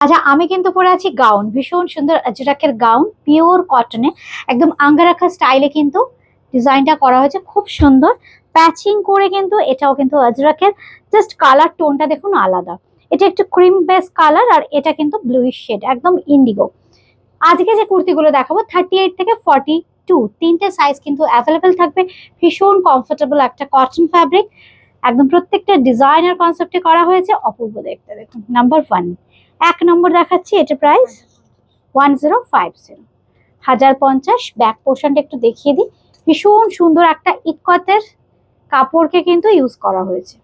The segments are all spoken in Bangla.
আচ্ছা, আমি কিন্তু পরে আছি গাউন, ভীষণ সুন্দর আজরাকের গাউন, পিওর কটনে, একদম আঙ্গারাখা স্টাইলে কিন্তু ডিজাইনটা করা হয়েছে, খুব সুন্দর প্যাচিং করে। কিন্তু এটাও কিন্তু আজরাকের, জাস্ট কালার টোনটা দেখুন আলাদা। এটা একটু ক্রিম বেস কালার, আর এটা কিন্তু ব্লুইশ শেড, একদম ইন্ডিগো। আজকে যে কুর্তিগুলো দেখাবো 38 থেকে 42, তিনটে সাইজ কিন্তু অ্যাভেলেবেল থাকবে। ভীষণ কমফোর্টেবল একটা কটন ফ্যাব্রিক, একদম প্রত্যেকটা ডিজাইনার কনসেপ্টে করা হয়েছে, অপূর্ব দেখতে। দেখুন নাম্বার 1, 1 নম্বর দেখাচ্ছি, এটা প্রাইস 1050, 1050। ব্যাক পোর্শনটা একটু দেখিয়ে দিই, ভীষণ সুন্দর একটা ইকতের কাপড়কে কিন্তু ইউজ করা হয়েছে।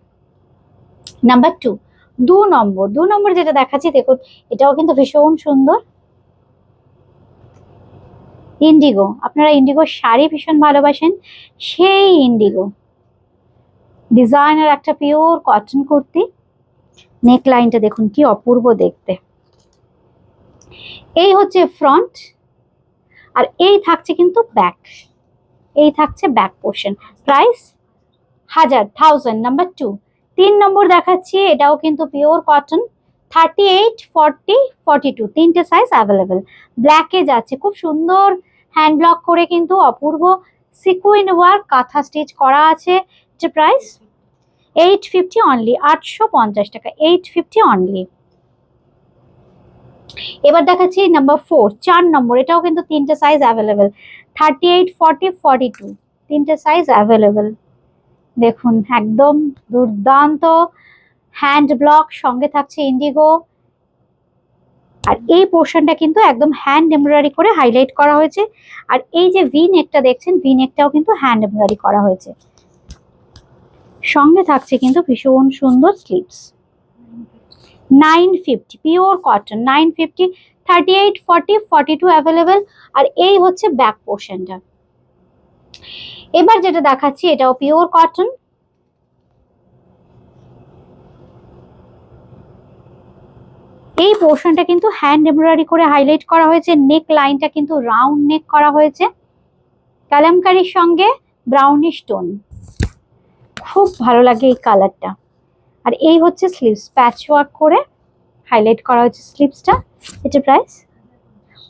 নাম্বার 2, 2 নম্বর যেটা দেখাচ্ছি দেখুন, এটাও কিন্তু ভীষণ সুন্দর ইন্ডিগো। আপনারা ইন্ডিগো শাড়ি ভীষণ ভালোবাসেন, সেই ইন্ডিগো ডিজাইনার একটা পিওর কটন কুর্তি। নেক লাইনটা দেখুন কি অপূর্ব দেখতে। এই হচ্ছে ফ্রন্ট, আর এই থাকছে কিন্তু ব্যাক, এই থাকছে ব্যাক পোর্শন। প্রাইস 1000। নাম্বার 2, 3 নম্বর দেখাচ্ছি, এটাও কিন্তু পিওর কটন, 38, 40, 42, তিনটে সাইজ অ্যাভেলেবেল। ব্ল্যাকে যাচ্ছে, খুব সুন্দর হ্যান্ড ব্লক করে কিন্তু অপূর্ব সিকুইন ওয়ার্ক কাঁথা স্টিচ করা আছে। এটা প্রাইস 850 অনলি, 850 টাকা, 850 অনলি। এবার দেখাচ্ছি নাম্বার 4, 4 নম্বর, এটাও কিন্তু তিনটে সাইজ অ্যাভেলেবেল, 38, 40, 42, তিনটে সাইজ অ্যাভেলেবেল। দেখুন একদম দুর্দান্ত হ্যান্ড ব্লক, সঙ্গে থাকছে ইন্ডিগো, আর এই পোর্শনটা কিন্তু একদম হ্যান্ড এমব্রয়ডারি করে হাইলাইট করা হয়েছে। আর এই যে ভি নেকটা দেখছেন, ভি নেকটাও কিন্তু হ্যান্ড এমব্রয়ডারি করা হয়েছে, সঙ্গে থাকছে কিন্তু ভীষণ সুন্দর স্লিভস। 950 pure cotton, 950, 38, 40, 42 available. আর এই হচ্ছে ব্যাক পোর্শনটা। এবার যেটা দেখাচ্ছি, এটাও পিওর কটন, এই পোর্শনটা কিন্তু হ্যান্ড এমব্রয়ডারি করে হাইলাইট করা হয়েছে। নেক লাইনটা কিন্তু রাউন্ড নেক করা হয়েছে, কালামকারীর সঙ্গে ব্রাউনিশ টোন, খুব ভালো লাগে এই কালারটা। আর এই হচ্ছে স্লিভস, প্যাচ ওয়ার্ক করে হাইলাইট করা হয়েছে স্লিভসটা। এটা প্রাইস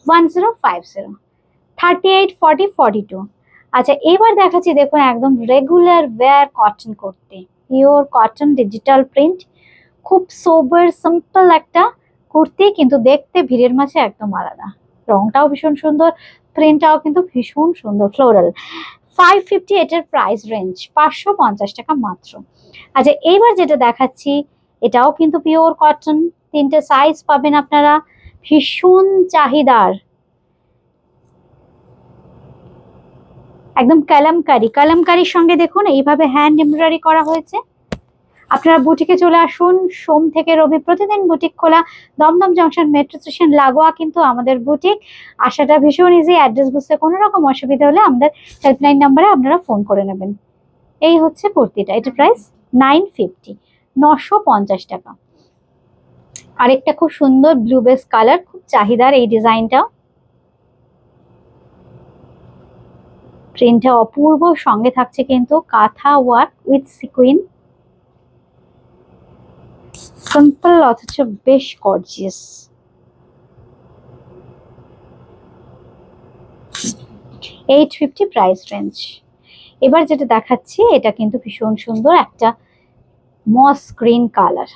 1050, 38, 40, 42। আচ্ছা, এবার দেখাচ্ছি দেখুন একদম regular wire cotton kurti, pure cotton digital print, খুব সোবার সিম্পল একটা কুর্তি, কিন্তু দেখতে ভিড়ের মাঝে একদম আলাদা। রংটাও ভীষণ সুন্দর, প্রিন্টটাও কিন্তু ভীষণ সুন্দর, ফ্লোরাল। 550 এটার প্রাইস রেঞ্জ, 550 টাকা মাত্র। আচ্ছা, এইবার যেটা দেখাচ্ছি, এটাও কিন্তু পিওর কটন, তিনটে সাইজ পাবেন আপনারা, ভীষণ চাহিদার, একদম কালামকারী, কালামকারীর সঙ্গে দেখুন এইভাবে হ্যান্ড এমব্রয়ডারি করা হয়েছে। আপনারা বুটিকে চলে আসুন, সোম থেকে রবি প্রতিদিন বুটিক খোলা, দমদম জংশন মেট্রো স্টেশন লাগোয়া কিন্তু আমাদের বুটিক। আসাটা ভীষণ ইজি, অ্যাড্রেস বুঝতে কোনো রকম অসুবিধা হলে আমাদের হেল্পলাইন নাম্বারে আপনারা ফোন করে নেবেন। এই হচ্ছে কুর্তিটা, এটা প্রাইস 950, 950 টাকা। আরেকটা খুব সুন্দর ব্লু বেস কালার, খুব চাহিদার এই ডিজাইনটা, প্রিন্টটা অপূর্ব, সঙ্গে থাকছে কিন্তু কাঁথা ওয়ার্ক উইথ সিকুইন, সিম্পল অথচ বেশ গর্জিয়াস। 850 price range. এবার যেটা দেখাচ্ছি, এটা কিন্তু ভীষণ সুন্দর একটা মস গ্রিন কালার,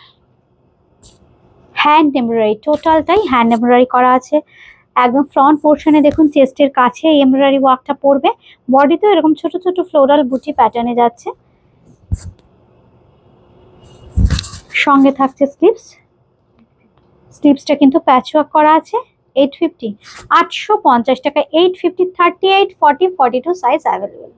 হ্যান্ড এমব্রয়ডারি, টোটালটাই হ্যান্ড এমব্রয়ডারি করা আছে। একদম ফ্রন্ট পোর্শনে দেখুন চেস্টের কাছে এই এমব্রয়ডারি ওয়ার্কটা পড়বে, বডিতেও এরকম ছোট ছোট ফ্লোরাল বুটি প্যাটার্নে যাচ্ছে, সঙ্গে থাকছে স্লিভস, স্লিভসটা কিন্তু প্যাচ ওয়ার্ক করা আছে। 850, 850 টাকা, 850, 38, 40, 42 সাইজ অ্যাভেলেবেল।